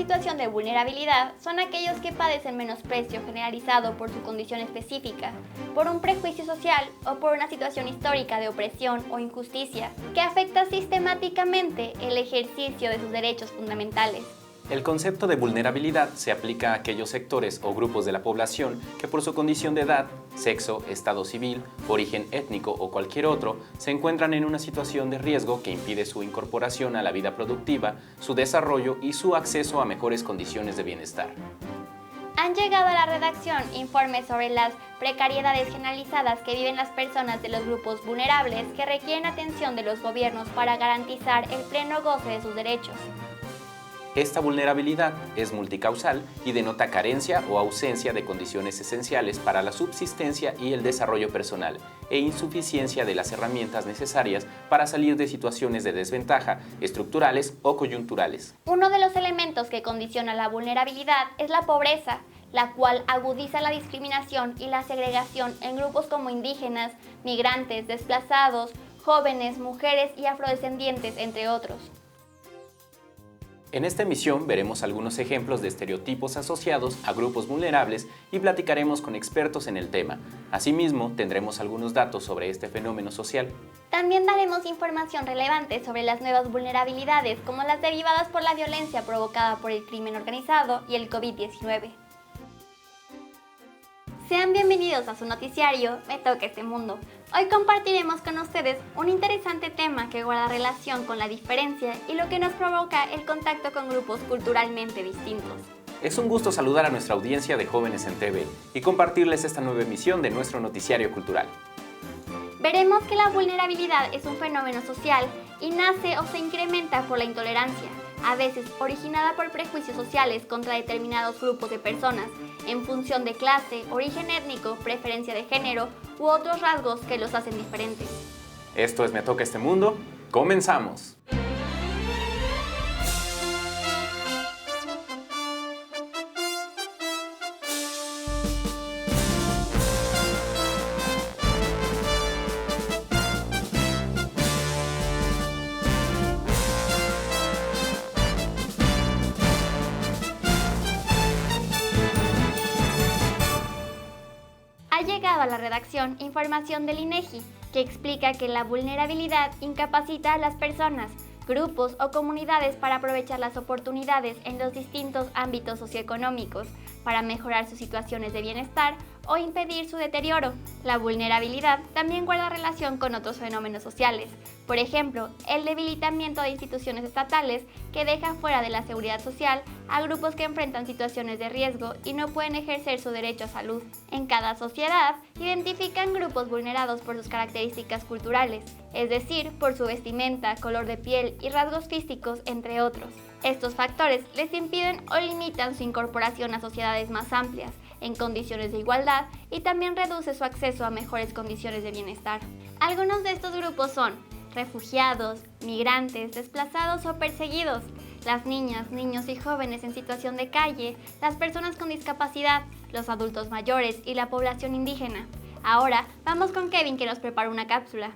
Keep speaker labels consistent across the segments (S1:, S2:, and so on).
S1: situación de vulnerabilidad son aquellos que padecen menosprecio generalizado por su condición específica, por un prejuicio social o por una situación histórica de opresión o injusticia que afecta sistemáticamente el ejercicio de sus derechos fundamentales.
S2: El concepto de vulnerabilidad se aplica a aquellos sectores o grupos de la población que por su condición de edad, sexo, estado civil, origen étnico o cualquier otro, se encuentran en una situación de riesgo que impide su incorporación a la vida productiva, su desarrollo y su acceso a mejores condiciones de bienestar.
S1: Han llegado a la redacción informes sobre las precariedades generalizadas que viven las personas de los grupos vulnerables que requieren atención de los gobiernos para garantizar el pleno goce de sus derechos.
S2: Esta vulnerabilidad es multicausal y denota carencia o ausencia de condiciones esenciales para la subsistencia y el desarrollo personal e insuficiencia de las herramientas necesarias para salir de situaciones de desventaja estructurales o coyunturales.
S1: Uno de los elementos que condiciona la vulnerabilidad es la pobreza, la cual agudiza la discriminación y la segregación en grupos como indígenas, migrantes, desplazados, jóvenes, mujeres y afrodescendientes, entre otros.
S2: En esta emisión veremos algunos ejemplos de estereotipos asociados a grupos vulnerables y platicaremos con expertos en el tema. Asimismo, tendremos algunos datos sobre este fenómeno social.
S1: También daremos información relevante sobre las nuevas vulnerabilidades, como las derivadas por la violencia provocada por el crimen organizado y el COVID-19. Sean bienvenidos a su noticiario Me Toca Este Mundo. Hoy compartiremos con ustedes un interesante tema que guarda relación con la diferencia y lo que nos provoca el contacto con grupos culturalmente distintos.
S2: Es un gusto saludar a nuestra audiencia de Jóvenes en TV y compartirles esta nueva emisión de nuestro noticiario cultural.
S1: Veremos que la vulnerabilidad es un fenómeno social y nace o se incrementa por la intolerancia, a veces originada por prejuicios sociales contra determinados grupos de personas, en función de clase, origen étnico, preferencia de género u otros rasgos que los hacen diferentes.
S2: Esto es Me Toca Este Mundo. ¡Comenzamos!
S1: Ha llegado a la redacción información del INEGI que explica que la vulnerabilidad incapacita a las personas, grupos o comunidades para aprovechar las oportunidades en los distintos ámbitos socioeconómicos para mejorar sus situaciones de bienestar o impedir su deterioro. La vulnerabilidad también guarda relación con otros fenómenos sociales, por ejemplo, el debilitamiento de instituciones estatales que dejan fuera de la seguridad social a grupos que enfrentan situaciones de riesgo y no pueden ejercer su derecho a salud. En cada sociedad, identifican grupos vulnerados por sus características culturales, es decir, por su vestimenta, color de piel y rasgos físicos, entre otros. Estos factores les impiden o limitan su incorporación a sociedades más amplias, en condiciones de igualdad, y también reduce su acceso a mejores condiciones de bienestar. Algunos de estos grupos son refugiados, migrantes, desplazados o perseguidos, las niñas, niños y jóvenes en situación de calle, las personas con discapacidad, los adultos mayores y la población indígena. Ahora vamos con Kevin, que nos prepara una cápsula.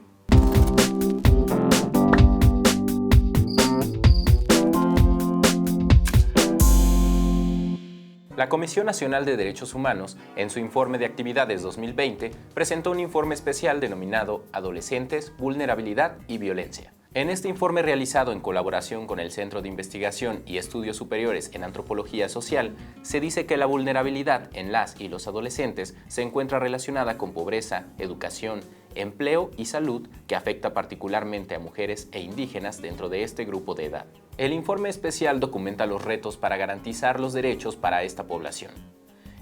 S2: La Comisión Nacional de Derechos Humanos, en su informe de actividades 2020, presentó un informe especial denominado Adolescentes, Vulnerabilidad y Violencia. En este informe realizado en colaboración con el Centro de Investigación y Estudios Superiores en Antropología Social, se dice que la vulnerabilidad en las y los adolescentes se encuentra relacionada con pobreza, educación, empleo y salud, que afecta particularmente a mujeres e indígenas dentro de este grupo de edad. El informe especial documenta los retos para garantizar los derechos para esta población.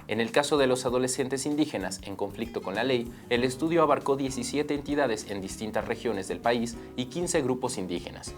S2: En el caso de los adolescentes indígenas en conflicto con la ley, el estudio abarcó 17 entidades en distintas regiones del país y 15 grupos indígenas.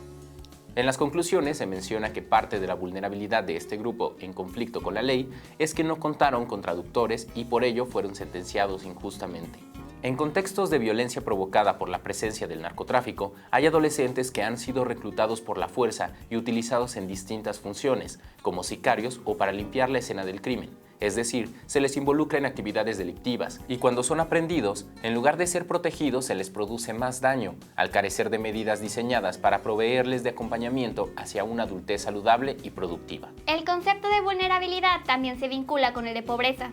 S2: En las conclusiones se menciona que parte de la vulnerabilidad de este grupo en conflicto con la ley es que no contaron con traductores y por ello fueron sentenciados injustamente. En contextos de violencia provocada por la presencia del narcotráfico, hay adolescentes que han sido reclutados por la fuerza y utilizados en distintas funciones, como sicarios o para limpiar la escena del crimen, es decir, se les involucra en actividades delictivas, y cuando son aprendidos, en lugar de ser protegidos, se les produce más daño, al carecer de medidas diseñadas para proveerles de acompañamiento hacia una adultez saludable y productiva.
S1: El concepto de vulnerabilidad también se vincula con el de pobreza.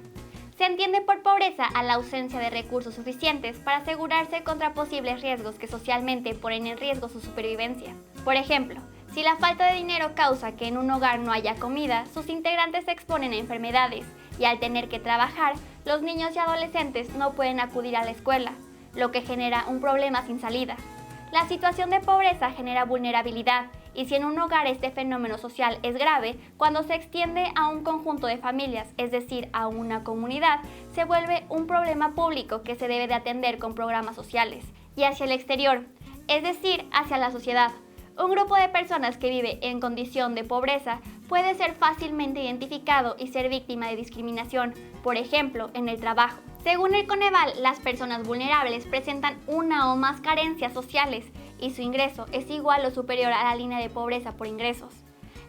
S1: Se entiende por pobreza a la ausencia de recursos suficientes para asegurarse contra posibles riesgos que socialmente ponen en riesgo su supervivencia. Por ejemplo, si la falta de dinero causa que en un hogar no haya comida, sus integrantes se exponen a enfermedades y al tener que trabajar, los niños y adolescentes no pueden acudir a la escuela, lo que genera un problema sin salida. La situación de pobreza genera vulnerabilidad y si en un hogar este fenómeno social es grave, cuando se extiende a un conjunto de familias, es decir, a una comunidad, se vuelve un problema público que se debe de atender con programas sociales. Y hacia el exterior, es decir, hacia la sociedad. Un grupo de personas que vive en condición de pobreza puede ser fácilmente identificado y ser víctima de discriminación, por ejemplo, en el trabajo. Según el Coneval, las personas vulnerables presentan una o más carencias sociales y su ingreso es igual o superior a la línea de pobreza por ingresos.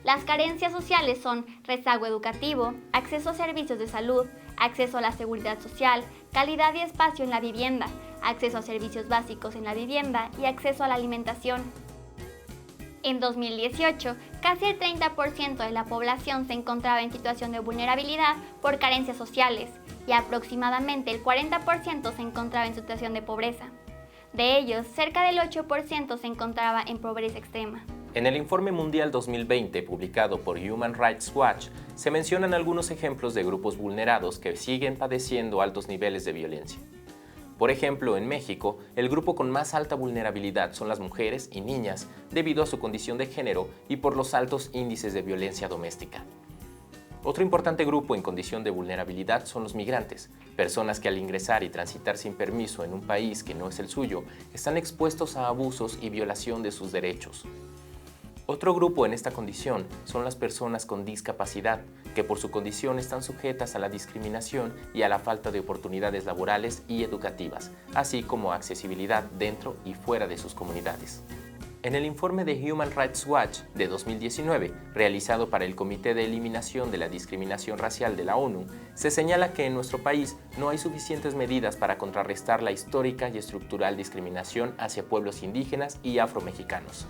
S1: Las carencias sociales son rezago educativo, acceso a servicios de salud, acceso a la seguridad social, calidad y espacio en la vivienda, acceso a servicios básicos en la vivienda y acceso a la alimentación. En 2018, casi el 30% de la población se encontraba en situación de vulnerabilidad por carencias sociales y aproximadamente el 40% se encontraba en situación de pobreza. De ellos, cerca del 8% se encontraba en pobreza extrema.
S2: En el Informe Mundial 2020, publicado por Human Rights Watch, se mencionan algunos ejemplos de grupos vulnerados que siguen padeciendo altos niveles de violencia. Por ejemplo, en México, el grupo con más alta vulnerabilidad son las mujeres y niñas debido a su condición de género y por los altos índices de violencia doméstica. Otro importante grupo en condición de vulnerabilidad son los migrantes, personas que al ingresar y transitar sin permiso en un país que no es el suyo, están expuestos a abusos y violación de sus derechos. Otro grupo en esta condición son las personas con discapacidad, que por su condición están sujetas a la discriminación y a la falta de oportunidades laborales y educativas, así como accesibilidad dentro y fuera de sus comunidades. En el informe de Human Rights Watch de 2019, realizado para el Comité de Eliminación de la Discriminación Racial de la ONU, se señala que en nuestro país no hay suficientes medidas para contrarrestar la histórica y estructural discriminación hacia pueblos indígenas y afromexicanos.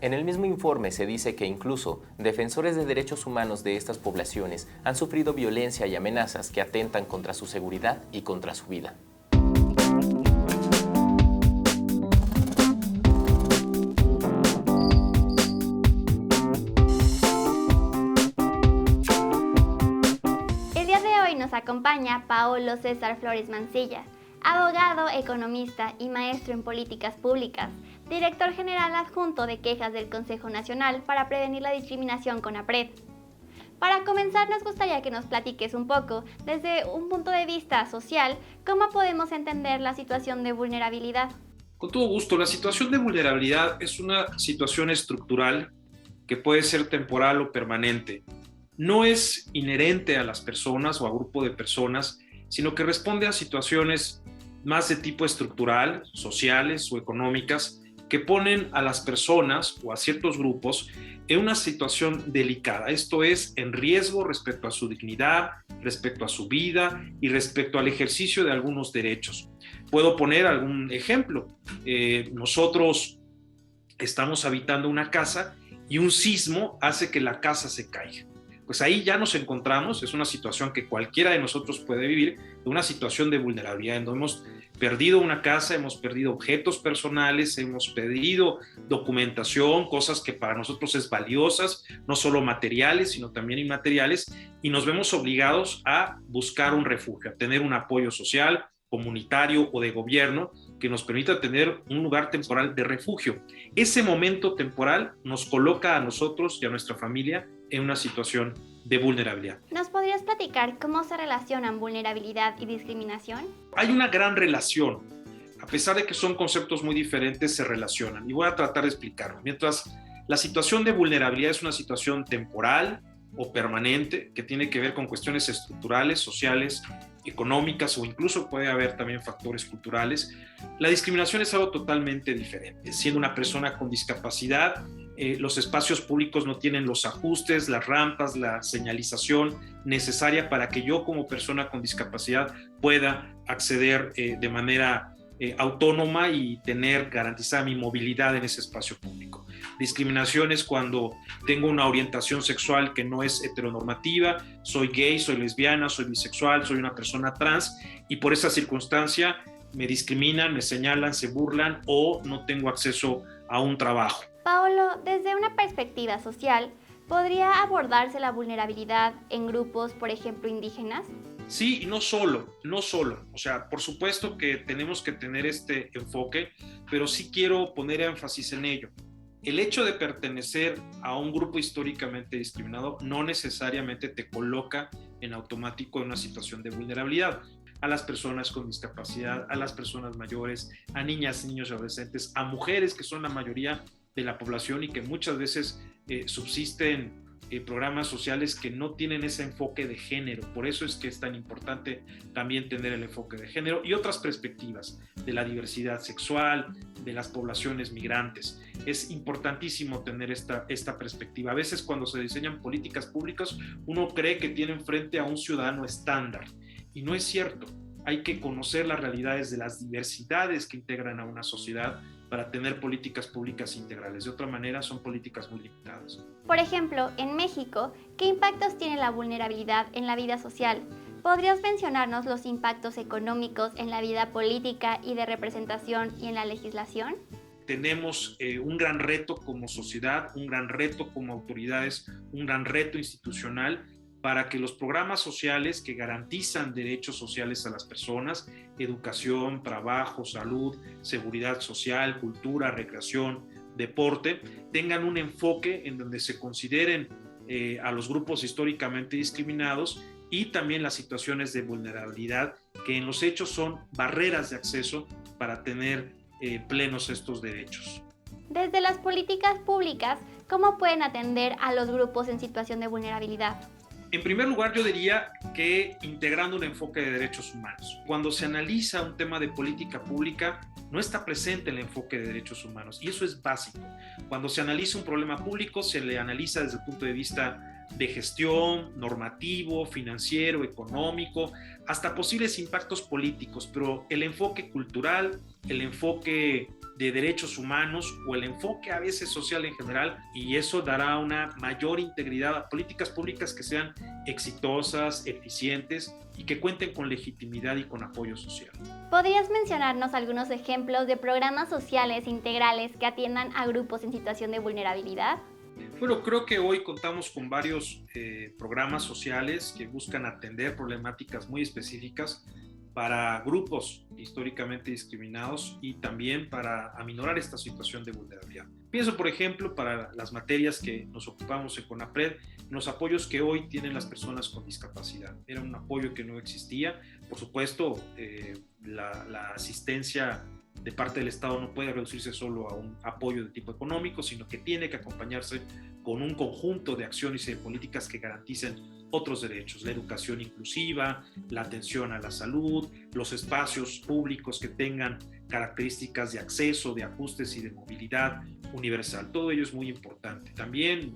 S2: En el mismo informe se dice que incluso defensores de derechos humanos de estas poblaciones han sufrido violencia y amenazas que atentan contra su seguridad y contra su vida.
S1: El día de hoy nos acompaña Paolo César Flores Mancilla, abogado, economista y maestro en políticas públicas, director general adjunto de quejas del Consejo Nacional para Prevenir la Discriminación CONAPRED. Para comenzar, nos gustaría que nos platiques un poco, desde un punto de vista social, cómo podemos entender la situación de vulnerabilidad.
S3: Con todo gusto, la situación de vulnerabilidad es una situación estructural que puede ser temporal o permanente. No es inherente a las personas o a grupo de personas, sino que responde a situaciones más de tipo estructural, sociales o económicas, que ponen a las personas o a ciertos grupos en una situación delicada. Esto es, en riesgo respecto a su dignidad, respecto a su vida y respecto al ejercicio de algunos derechos. Puedo poner algún ejemplo. Nosotros estamos habitando una casa y un sismo hace que la casa se caiga. Pues ahí ya nos encontramos, es una situación que cualquiera de nosotros puede vivir, una situación de vulnerabilidad, en donde hemos perdido una casa, hemos perdido objetos personales, hemos perdido documentación, cosas que para nosotros es valiosas, no solo materiales, sino también inmateriales, y nos vemos obligados a buscar un refugio, a tener un apoyo social, comunitario o de gobierno que nos permita tener un lugar temporal de refugio. Ese momento temporal nos coloca a nosotros y a nuestra familia en una situación de vulnerabilidad.
S1: ¿Nos podrías platicar cómo se relacionan vulnerabilidad y discriminación?
S3: Hay una gran relación. A pesar de que son conceptos muy diferentes, se relacionan. Y voy a tratar de explicarlo. Mientras la situación de vulnerabilidad es una situación temporal o permanente que tiene que ver con cuestiones estructurales, sociales, económicas o incluso puede haber también factores culturales, la discriminación es algo totalmente diferente. Siendo una persona con discapacidad, los espacios públicos no tienen los ajustes, las rampas, la señalización necesaria para que yo como persona con discapacidad pueda acceder de manera autónoma y tener garantizada mi movilidad en ese espacio público. Discriminación es cuando tengo una orientación sexual que no es heteronormativa, soy gay, soy lesbiana, soy bisexual, soy una persona trans y por esa circunstancia me discriminan, me señalan, se burlan o no tengo acceso a un trabajo.
S1: Paolo, desde una perspectiva social, ¿podría abordarse la vulnerabilidad en grupos, por ejemplo, indígenas?
S3: Sí, y no solo. O sea, por supuesto que tenemos que tener este enfoque, pero sí quiero poner énfasis en ello. El hecho de pertenecer a un grupo históricamente discriminado no necesariamente te coloca en automático en una situación de vulnerabilidad. A las personas con discapacidad, a las personas mayores, a niñas, niños y adolescentes, a mujeres que son la mayoría de la población y que muchas veces subsisten programas sociales que no tienen ese enfoque de género. Por eso es que es tan importante también tener el enfoque de género y otras perspectivas de la diversidad sexual, de las poblaciones migrantes. Es importantísimo tener esta perspectiva. A veces cuando se diseñan políticas públicas, uno cree que tienen frente a un ciudadano estándar y no es cierto. Hay que conocer las realidades de las diversidades que integran a una sociedad para tener políticas públicas integrales. De otra manera, son políticas muy limitadas.
S1: Por ejemplo, en México, ¿qué impactos tiene la vulnerabilidad en la vida social? ¿Podrías mencionarnos los impactos económicos en la vida política y de representación y en la legislación?
S3: Tenemos un gran reto como sociedad, un gran reto como autoridades, un gran reto institucional para que los programas sociales que garantizan derechos sociales a las personas, educación, trabajo, salud, seguridad social, cultura, recreación, deporte, tengan un enfoque en donde se consideren a los grupos históricamente discriminados y también las situaciones de vulnerabilidad que en los hechos son barreras de acceso para tener plenos estos derechos.
S1: Desde las políticas públicas, ¿cómo pueden atender a los grupos en situación de vulnerabilidad?
S3: En primer lugar, yo diría que integrando un enfoque de derechos humanos. Cuando se analiza un tema de política pública, no está presente el enfoque de derechos humanos y eso es básico. Cuando se analiza un problema público, se le analiza desde el punto de vista de gestión, normativo, financiero, económico, hasta posibles impactos políticos, pero el enfoque cultural, el enfoque de derechos humanos o el enfoque a veces social en general, y eso dará una mayor integridad a políticas públicas que sean exitosas, eficientes y que cuenten con legitimidad y con apoyo social.
S1: ¿Podrías mencionarnos algunos ejemplos de programas sociales integrales que atiendan a grupos en situación de vulnerabilidad?
S3: Bueno, creo que hoy contamos con varios programas sociales que buscan atender problemáticas muy específicas para grupos históricamente discriminados y también para aminorar esta situación de vulnerabilidad. Pienso, por ejemplo, para las materias que nos ocupamos en CONAPRED, en los apoyos que hoy tienen las personas con discapacidad. Era un apoyo que no existía. Por supuesto, la asistencia de parte del Estado no puede reducirse solo a un apoyo de tipo económico, sino que tiene que acompañarse con un conjunto de acciones y de políticas que garanticen otros derechos, la educación inclusiva, la atención a la salud, los espacios públicos que tengan características de acceso, de ajustes y de movilidad universal. Todo ello es muy importante. También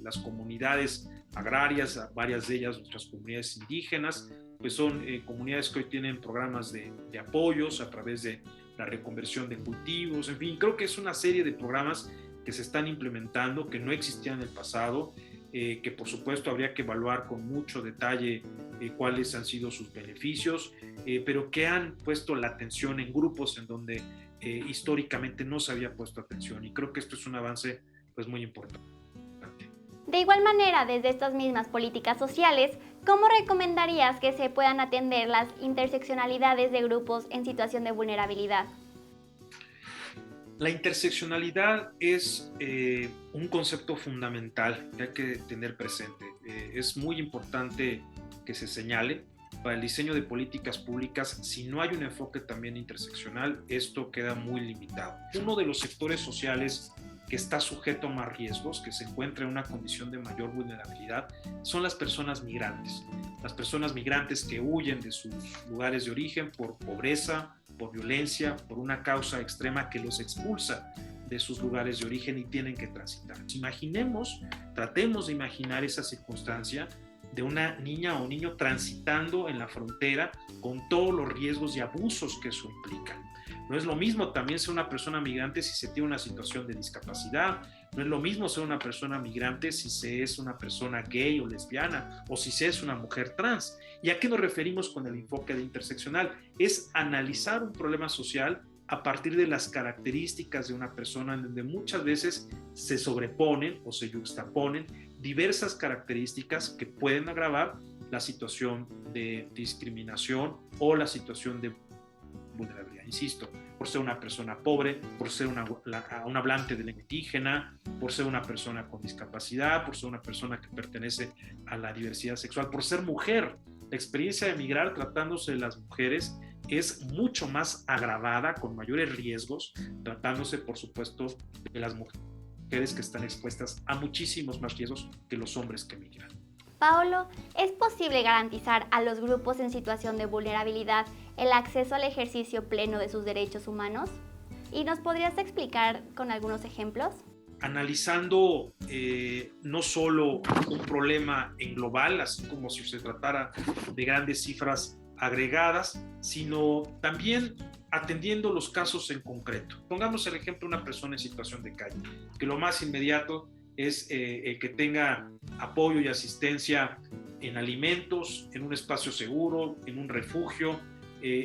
S3: las comunidades agrarias, varias de ellas nuestras comunidades indígenas, pues son comunidades que hoy tienen programas de apoyos a través de la reconversión de cultivos, en fin, creo que es una serie de programas que se están implementando, que no existían en el pasado, que por supuesto habría que evaluar con mucho detalle cuáles han sido sus beneficios, pero que han puesto la atención en grupos en donde históricamente no se había puesto atención, y creo que esto es un avance pues muy importante.
S1: De igual manera, desde estas mismas políticas sociales, ¿cómo recomendarías que se puedan atender las interseccionalidades de grupos en situación de vulnerabilidad?
S3: La interseccionalidad es un concepto fundamental que hay que tener presente. Es muy importante que se señale. Para el diseño de políticas públicas, si no hay un enfoque también interseccional, esto queda muy limitado. Uno de los sectores sociales que está sujeto a más riesgos, que se encuentra en una condición de mayor vulnerabilidad, son las personas migrantes. Las personas migrantes que huyen de sus lugares de origen por pobreza, por violencia, por una causa extrema que los expulsa de sus lugares de origen y tienen que transitar. Tratemos de imaginar esa circunstancia de una niña o niño transitando en la frontera con todos los riesgos y abusos que eso implica. No es lo mismo también ser una persona migrante si se tiene una situación de discapacidad, no es lo mismo ser una persona migrante si se es una persona gay o lesbiana o si se es una mujer trans. ¿Y a qué nos referimos con el enfoque de interseccional? Es analizar un problema social a partir de las características de una persona, en donde muchas veces se sobreponen o se yuxtaponen diversas características que pueden agravar la situación de discriminación o la situación de vulnerabilidad. Insisto, por ser una persona pobre, por ser un hablante de lengua indígena, por ser una persona con discapacidad, por ser una persona que pertenece a la diversidad sexual, por ser mujer. La experiencia de migrar tratándose de las mujeres es mucho más agravada, con mayores riesgos, tratándose, por supuesto, de las mujeres que están expuestas a muchísimos más riesgos que los hombres que migran.
S1: Paolo, ¿es posible garantizar a los grupos en situación de vulnerabilidad el acceso al ejercicio pleno de sus derechos humanos? ¿Y nos podrías explicar con algunos ejemplos?
S3: Analizando no solo un problema en global, así como si se tratara de grandes cifras agregadas, sino también atendiendo los casos en concreto. Pongamos el ejemplo de una persona en situación de calle, que lo más inmediato es el que tenga apoyo y asistencia en alimentos, en un espacio seguro, en un refugio,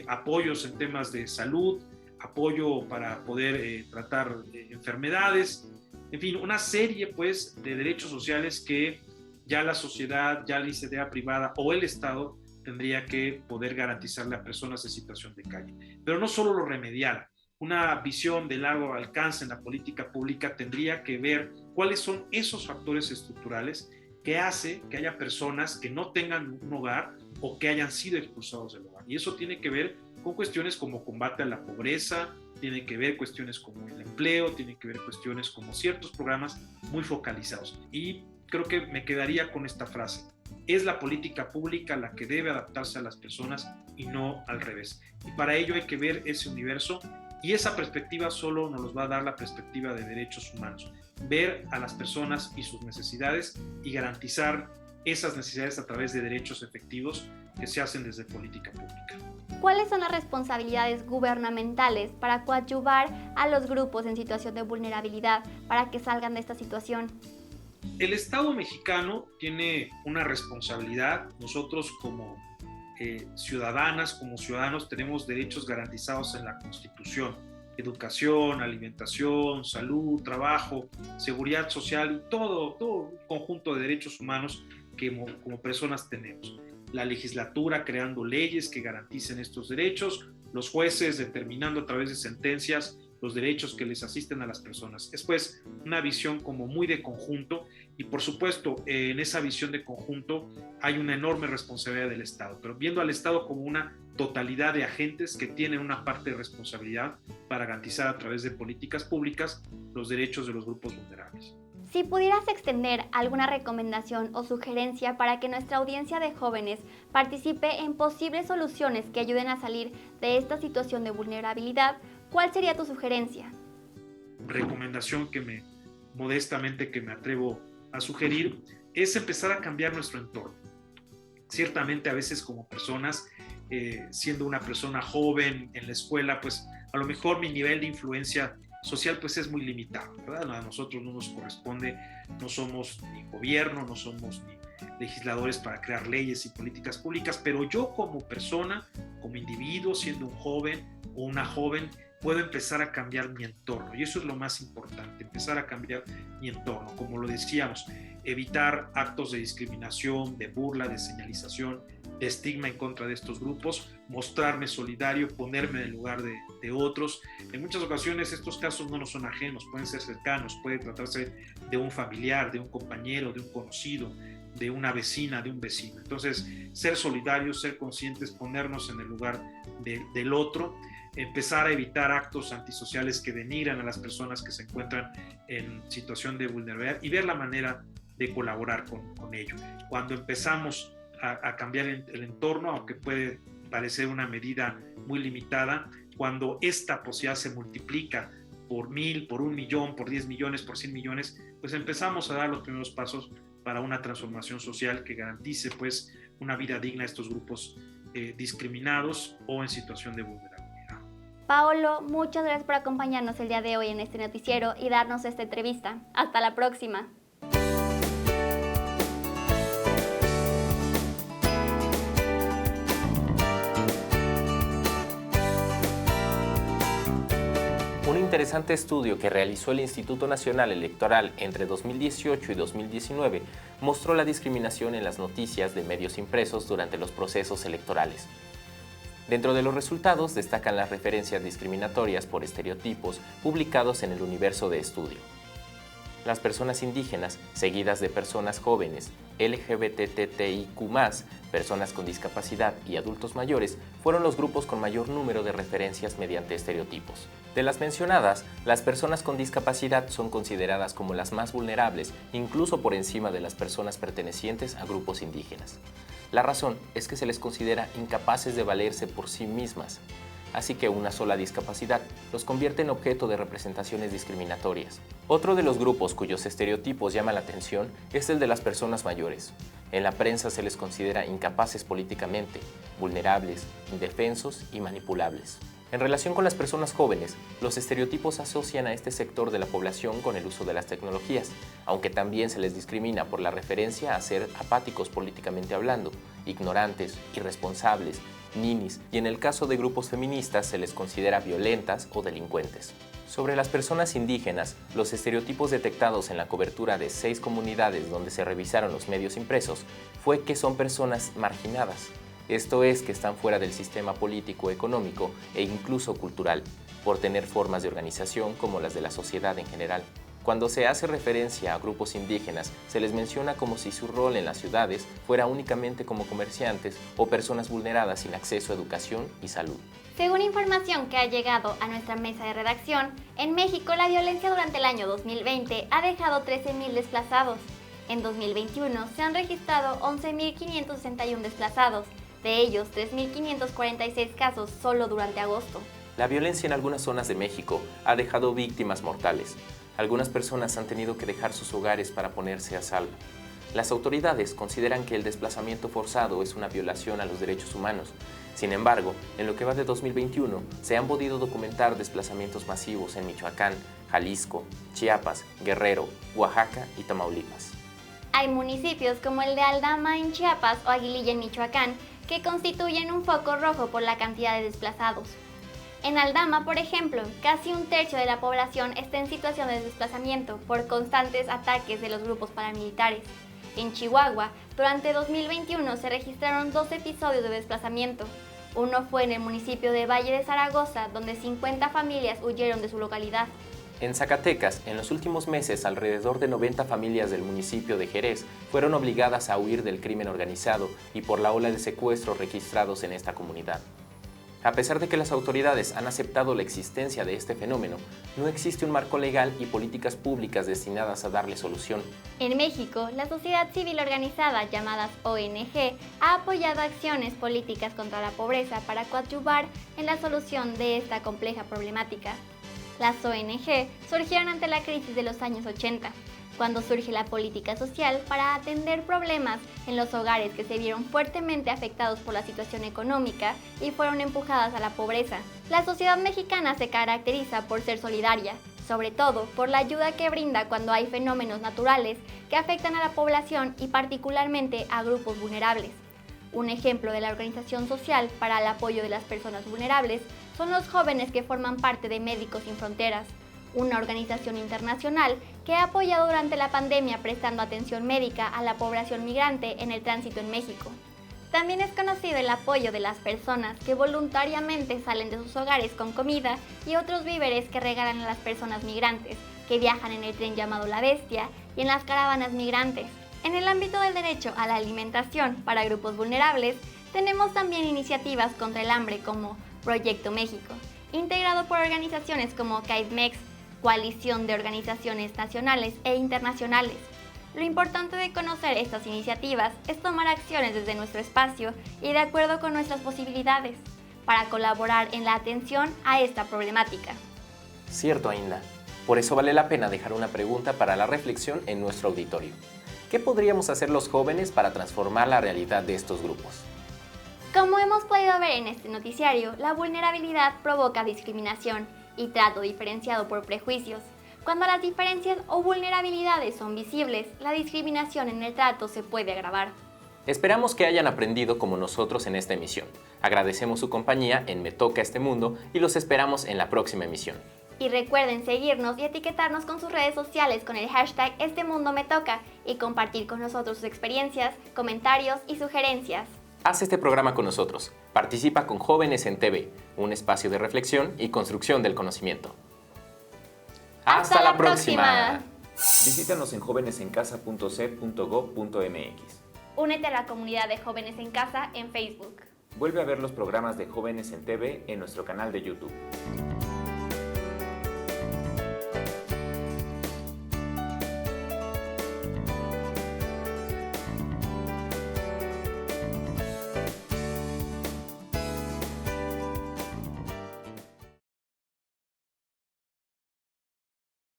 S3: apoyos en temas de salud, apoyo para poder tratar enfermedades, en fin, una serie pues de derechos sociales que ya la sociedad, ya la iniciativa privada o el Estado tendría que poder garantizarle a personas en situación de calle. Pero no solo lo remedial, una visión de largo alcance en la política pública tendría que ver cuáles son esos factores estructurales que hace que haya personas que no tengan un hogar o que hayan sido expulsados del hogar. Y eso tiene que ver con cuestiones como combate a la pobreza, tiene que ver cuestiones como el empleo, tiene que ver cuestiones como ciertos programas muy focalizados. Y creo que me quedaría con esta frase: es la política pública la que debe adaptarse a las personas y no al revés. Y para ello hay que ver ese universo, y esa perspectiva solo nos los va a dar la perspectiva de derechos humanos. Ver a las personas y sus necesidades y garantizar esas necesidades a través de derechos efectivos que se hacen desde política pública.
S1: ¿Cuáles son las responsabilidades gubernamentales para coadyuvar a los grupos en situación de vulnerabilidad para que salgan de esta situación?
S3: El Estado mexicano tiene una responsabilidad. Nosotros como ciudadanas, como ciudadanos, tenemos derechos garantizados en la Constitución: educación, alimentación, salud, trabajo, seguridad social y todo un conjunto de derechos humanos que como personas tenemos. La legislatura creando leyes que garanticen estos derechos, los jueces determinando a través de sentencias los derechos que les asisten a las personas. Es pues una visión como muy de conjunto, y por supuesto en esa visión de conjunto hay una enorme responsabilidad del Estado, pero viendo al Estado como una totalidad de agentes que tienen una parte de responsabilidad para garantizar a través de políticas públicas los derechos de los grupos vulnerables.
S1: Si pudieras extender alguna recomendación o sugerencia para que nuestra audiencia de jóvenes participe en posibles soluciones que ayuden a salir de esta situación de vulnerabilidad, ¿cuál sería tu sugerencia?
S3: Recomendación modestamente que me atrevo a sugerir es empezar a cambiar nuestro entorno. Ciertamente a veces como personas, siendo una persona joven en la escuela, pues a lo mejor mi nivel de influencia social pues es muy limitado, ¿verdad? A nosotros no nos corresponde, no somos ni gobierno, no somos ni legisladores para crear leyes y políticas públicas, pero yo como persona, como individuo, siendo un joven o una joven, puedo empezar a cambiar mi entorno, y eso es lo más importante, empezar a cambiar mi entorno. Como lo decíamos, evitar actos de discriminación, de burla, de señalización, de estigma en contra de estos grupos, mostrarme solidario, ponerme en el lugar de otros. En muchas ocasiones estos casos no nos son ajenos, pueden ser cercanos, puede tratarse de un familiar, de un compañero, de un conocido, de una vecina, de un vecino. Entonces, ser solidarios, ser conscientes, ponernos en el lugar del otro, empezar a evitar actos antisociales que denigran a las personas que se encuentran en situación de vulnerabilidad y ver la manera de colaborar con ello. Cuando empezamos a cambiar el entorno, aunque puede parecer una medida muy limitada, cuando esta posibilidad se multiplica por 1,000, por 1,000,000, por 10 millones, por 100 millones, pues empezamos a dar los primeros pasos para una transformación social que garantice pues una vida digna a estos grupos discriminados o en situación de vulnerabilidad.
S1: Paolo, muchas gracias por acompañarnos el día de hoy en este noticiero y darnos esta entrevista. Hasta la próxima.
S2: Un interesante estudio que realizó el Instituto Nacional Electoral entre 2018 y 2019 mostró la discriminación en las noticias de medios impresos durante los procesos electorales. Dentro de los resultados destacan las referencias discriminatorias por estereotipos publicados en el universo de estudio. Las personas indígenas, seguidas de personas jóvenes, LGBTTIQ+, personas con discapacidad y adultos mayores, fueron los grupos con mayor número de referencias mediante estereotipos. De las mencionadas, las personas con discapacidad son consideradas como las más vulnerables, incluso por encima de las personas pertenecientes a grupos indígenas. La razón es que se les considera incapaces de valerse por sí mismas, así que una sola discapacidad los convierte en objeto de representaciones discriminatorias. Otro de los grupos cuyos estereotipos llaman la atención es el de las personas mayores. En la prensa se les considera incapaces políticamente, vulnerables, indefensos y manipulables. En relación con las personas jóvenes, los estereotipos asocian a este sector de la población con el uso de las tecnologías, aunque también se les discrimina por la referencia a ser apáticos políticamente hablando, ignorantes, irresponsables, ninis, y en el caso de grupos feministas se les considera violentas o delincuentes. Sobre las personas indígenas, los estereotipos detectados en la cobertura de 6 comunidades donde se revisaron los medios impresos fue que son personas marginadas. Esto es, que están fuera del sistema político, económico e incluso cultural, por tener formas de organización como las de la sociedad en general. Cuando se hace referencia a grupos indígenas, se les menciona como si su rol en las ciudades fuera únicamente como comerciantes o personas vulneradas sin acceso a educación y salud.
S1: Según información que ha llegado a nuestra mesa de redacción, en México la violencia durante el año 2020 ha dejado 13,000 desplazados. En 2021 se han registrado 11,561 desplazados, de ellos 3,546 casos solo durante agosto.
S2: La violencia en algunas zonas de México ha dejado víctimas mortales. Algunas personas han tenido que dejar sus hogares para ponerse a salvo. Las autoridades consideran que el desplazamiento forzado es una violación a los derechos humanos. Sin embargo, en lo que va de 2021, se han podido documentar desplazamientos masivos en Michoacán, Jalisco, Chiapas, Guerrero, Oaxaca y Tamaulipas.
S1: Hay municipios como el de Aldama en Chiapas o Aguililla en Michoacán que constituyen un foco rojo por la cantidad de desplazados. En Aldama, por ejemplo, casi un tercio de la población está en situación de desplazamiento por constantes ataques de los grupos paramilitares. En Chihuahua, durante 2021 se registraron 2 episodios de desplazamiento. Uno fue en el municipio de Valle de Zaragoza, donde 50 familias huyeron de su localidad.
S2: En Zacatecas, en los últimos meses, alrededor de 90 familias del municipio de Jerez fueron obligadas a huir del crimen organizado y por la ola de secuestros registrados en esta comunidad. A pesar de que las autoridades han aceptado la existencia de este fenómeno, no existe un marco legal y políticas públicas destinadas a darle solución.
S1: En México, la sociedad civil organizada, llamadas ONG, ha apoyado acciones políticas contra la pobreza para coadyuvar en la solución de esta compleja problemática. Las ONG surgieron ante la crisis de los años 80, cuando surge la política social para atender problemas en los hogares que se vieron fuertemente afectados por la situación económica y fueron empujadas a la pobreza. La sociedad mexicana se caracteriza por ser solidaria, sobre todo por la ayuda que brinda cuando hay fenómenos naturales que afectan a la población y particularmente a grupos vulnerables. Un ejemplo de la organización social para el apoyo de las personas vulnerables son los jóvenes que forman parte de Médicos Sin Fronteras, una organización internacional que ha apoyado durante la pandemia prestando atención médica a la población migrante en el tránsito en México. También es conocido el apoyo de las personas que voluntariamente salen de sus hogares con comida y otros víveres que regalan a las personas migrantes, que viajan en el tren llamado La Bestia y en las caravanas migrantes. En el ámbito del derecho a la alimentación para grupos vulnerables, tenemos también iniciativas contra el hambre como Proyecto México, integrado por organizaciones como CAIDMEX, Coalición de Organizaciones Nacionales e Internacionales. Lo importante de conocer estas iniciativas es tomar acciones desde nuestro espacio y de acuerdo con nuestras posibilidades, para colaborar en la atención a esta problemática.
S2: Cierto, Ainda. Por eso vale la pena dejar una pregunta para la reflexión en nuestro auditorio. ¿Qué podríamos hacer los jóvenes para transformar la realidad de estos grupos?
S1: Como hemos podido ver en este noticiario, la vulnerabilidad provoca discriminación y trato diferenciado por prejuicios. Cuando las diferencias o vulnerabilidades son visibles, la discriminación en el trato se puede agravar.
S2: Esperamos que hayan aprendido como nosotros en esta emisión. Agradecemos su compañía en Me Toca Este Mundo y los esperamos en la próxima emisión.
S1: Y recuerden seguirnos y etiquetarnos con sus redes sociales con el hashtag Este Mundo Me Toca y compartir con nosotros sus experiencias, comentarios y sugerencias.
S2: Haz este programa con nosotros. Participa con Jóvenes en TV, un espacio de reflexión y construcción del conocimiento.
S1: ¡Hasta la próxima!
S4: Visítanos en jovenesencasa.sed.gov.mx.
S1: Únete a la comunidad de Jóvenes en Casa en Facebook.
S4: Vuelve a ver los programas de Jóvenes en TV en nuestro canal de YouTube.